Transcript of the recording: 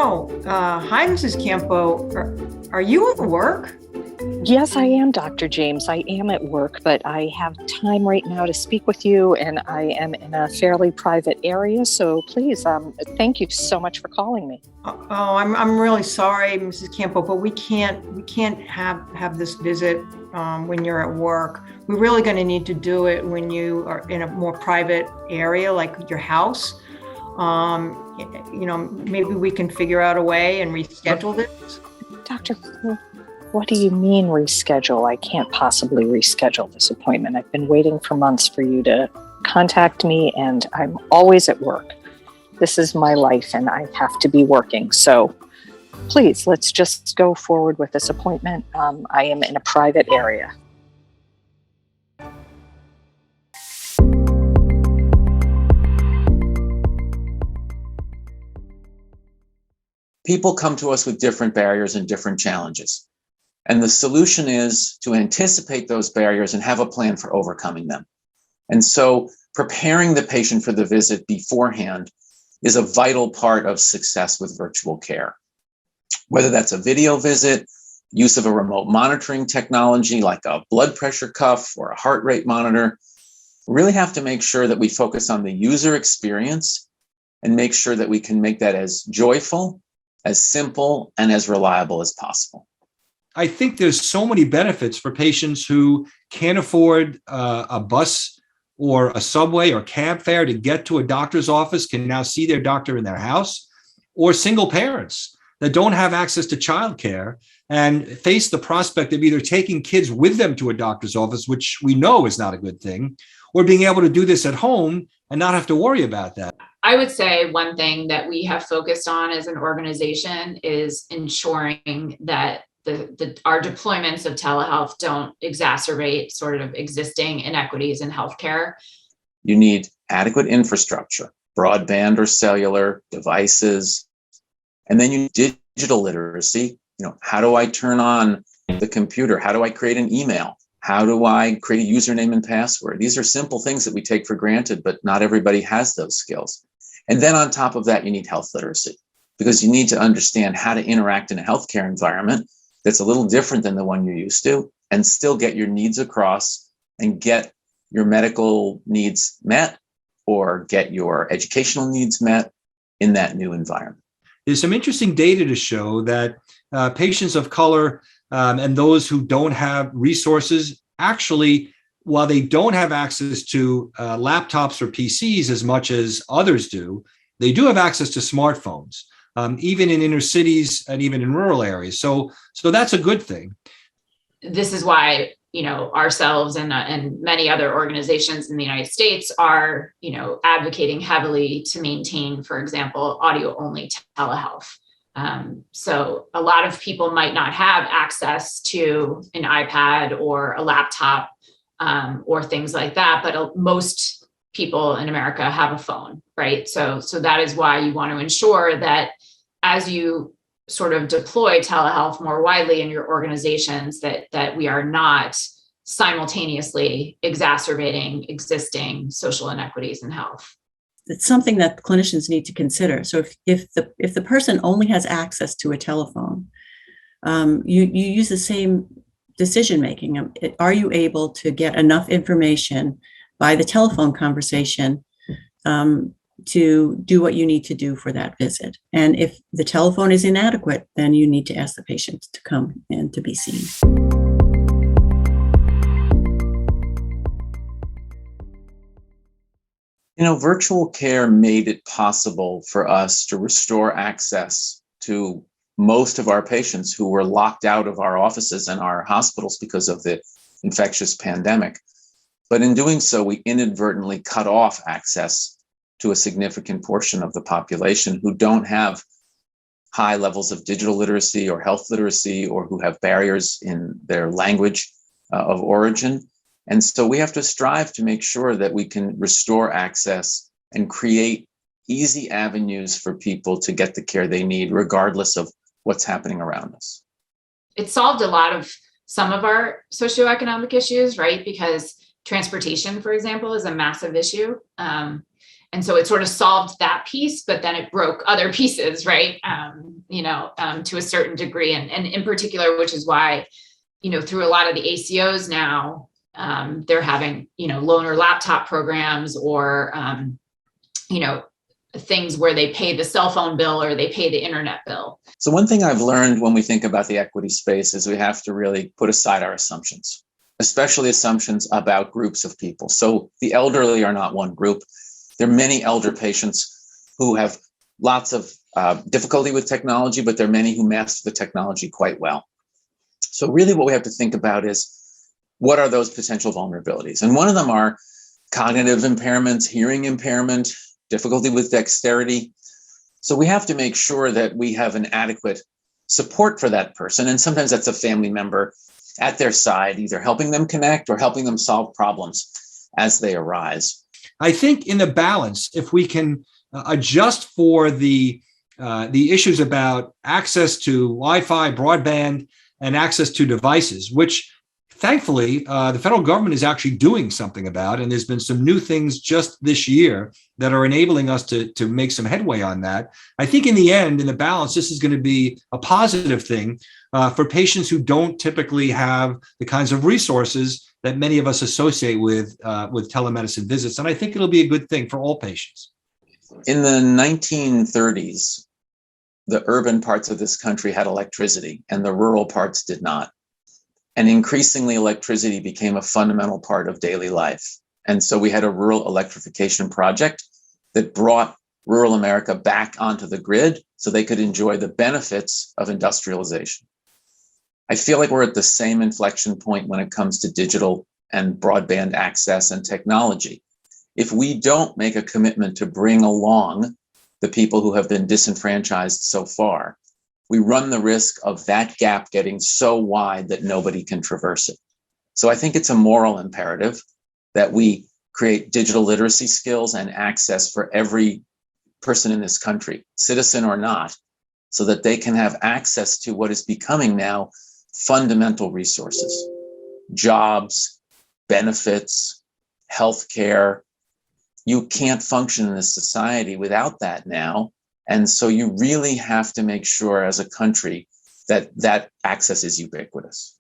Hi, Mrs. Campo. Are you at work? Yes, I am, Dr. James. I am at work, but I have time right now to speak with you, and I am in a fairly private area. So please, thank you so much for calling me. I'm really sorry, Mrs. Campo, but we can't have this visit when you're at work. We're really going to need to do it when you are in a more private area, like your house. Maybe we can figure out a way and reschedule this. Doctor, what do you mean reschedule? I can't possibly reschedule this appointment. I've been waiting for months for you to contact me, and I'm always at work. This is my life, and I have to be working. So please, let's just go forward with this appointment. I am in a private area. People come to us with different barriers and different challenges. And the solution is to anticipate those barriers and have a plan for overcoming them. And so preparing the patient for the visit beforehand is a vital part of success with virtual care. Whether that's a video visit, use of a remote monitoring technology like a blood pressure cuff or a heart rate monitor, we really have to make sure that we focus on the user experience and make sure that we can make that as joyful, as simple, and as reliable as possible. I think there's so many benefits for patients who can't afford a bus or a subway or cab fare to get to a doctor's office, can now see their doctor in their house, or single parents that don't have access to childcare and face the prospect of either taking kids with them to a doctor's office, which we know is not a good thing, or being able to do this at home and not have to worry about that. I would say one thing that we have focused on as an organization is ensuring that our deployments of telehealth don't exacerbate sort of existing inequities in healthcare. You need adequate infrastructure, broadband or cellular devices, and then you need digital literacy. How do I turn on the computer? How do I create an email? How do I create a username and password? These are simple things that we take for granted, but not everybody has those skills. And then on top of that, you need health literacy, because you need to understand how to interact in a healthcare environment that's a little different than the one you're used to, and still get your needs across and get your medical needs met or get your educational needs met in that new environment. There's some interesting data to show that patients of color and those who don't have resources actually, while they don't have access to laptops or PCs as much as others do, they do have access to smartphones, even in inner cities and even in rural areas. So that's a good thing. This is why, ourselves and many other organizations in the United States are, advocating heavily to maintain, for example, audio-only telehealth. So a lot of people might not have access to an iPad or a laptop or things like that, but most people in America have a phone, right? So that is why you want to ensure that as you sort of deploy telehealth more widely in your organizations, that we are not simultaneously exacerbating existing social inequities in health. It's something that clinicians need to consider. So if the person only has access to a telephone, you use the same decision making. Are you able to get enough information by the telephone conversation to do what you need to do for that visit? And if the telephone is inadequate, then you need to ask the patient to come and to be seen. Virtual care made it possible for us to restore access to most of our patients who were locked out of our offices and our hospitals because of the infectious pandemic. But in doing so, we inadvertently cut off access to a significant portion of the population who don't have high levels of digital literacy or health literacy, or who have barriers in their language of origin. And so we have to strive to make sure that we can restore access and create easy avenues for people to get the care they need, regardless of what's happening around us. It solved a lot of some of our socioeconomic issues, right? Because transportation, for example, is a massive issue. And And so it sort of solved that piece, but then it broke other pieces, right? To a certain degree. And in particular, which is why, through a lot of the ACOs now, they're having, loaner laptop programs or, things where they pay the cell phone bill or they pay the internet bill. So one thing I've learned when we think about the equity space is we have to really put aside our assumptions, especially assumptions about groups of people. So the elderly are not one group. There are many elder patients who have lots of difficulty with technology, but there are many who master the technology quite well. So really what we have to think about is, what are those potential vulnerabilities? And one of them are cognitive impairments, hearing impairment, difficulty with dexterity. So we have to make sure that we have an adequate support for that person. And sometimes that's a family member at their side, either helping them connect or helping them solve problems as they arise. I think in the balance, if we can adjust for the issues about access to Wi-Fi, broadband, and access to devices, which thankfully the federal government is actually doing something about, and there's been some new things just this year that are enabling us to make some headway on that. I think in the end, in the balance, this is going to be a positive thing for patients who don't typically have the kinds of resources that many of us associate with telemedicine visits. And I think it'll be a good thing for all patients. In the 1930s, the urban parts of this country had electricity and the rural parts did not. And increasingly, electricity became a fundamental part of daily life. And so we had a rural electrification project that brought rural America back onto the grid so they could enjoy the benefits of industrialization. I feel like we're at the same inflection point when it comes to digital and broadband access and technology. If we don't make a commitment to bring along the people who have been disenfranchised so far, we run the risk of that gap getting so wide that nobody can traverse it. So I think it's a moral imperative that we create digital literacy skills and access for every person in this country, citizen or not, so that they can have access to what is becoming now fundamental resources: jobs, benefits, healthcare. You can't function in this society without that now. And so you really have to make sure as a country that that access is ubiquitous.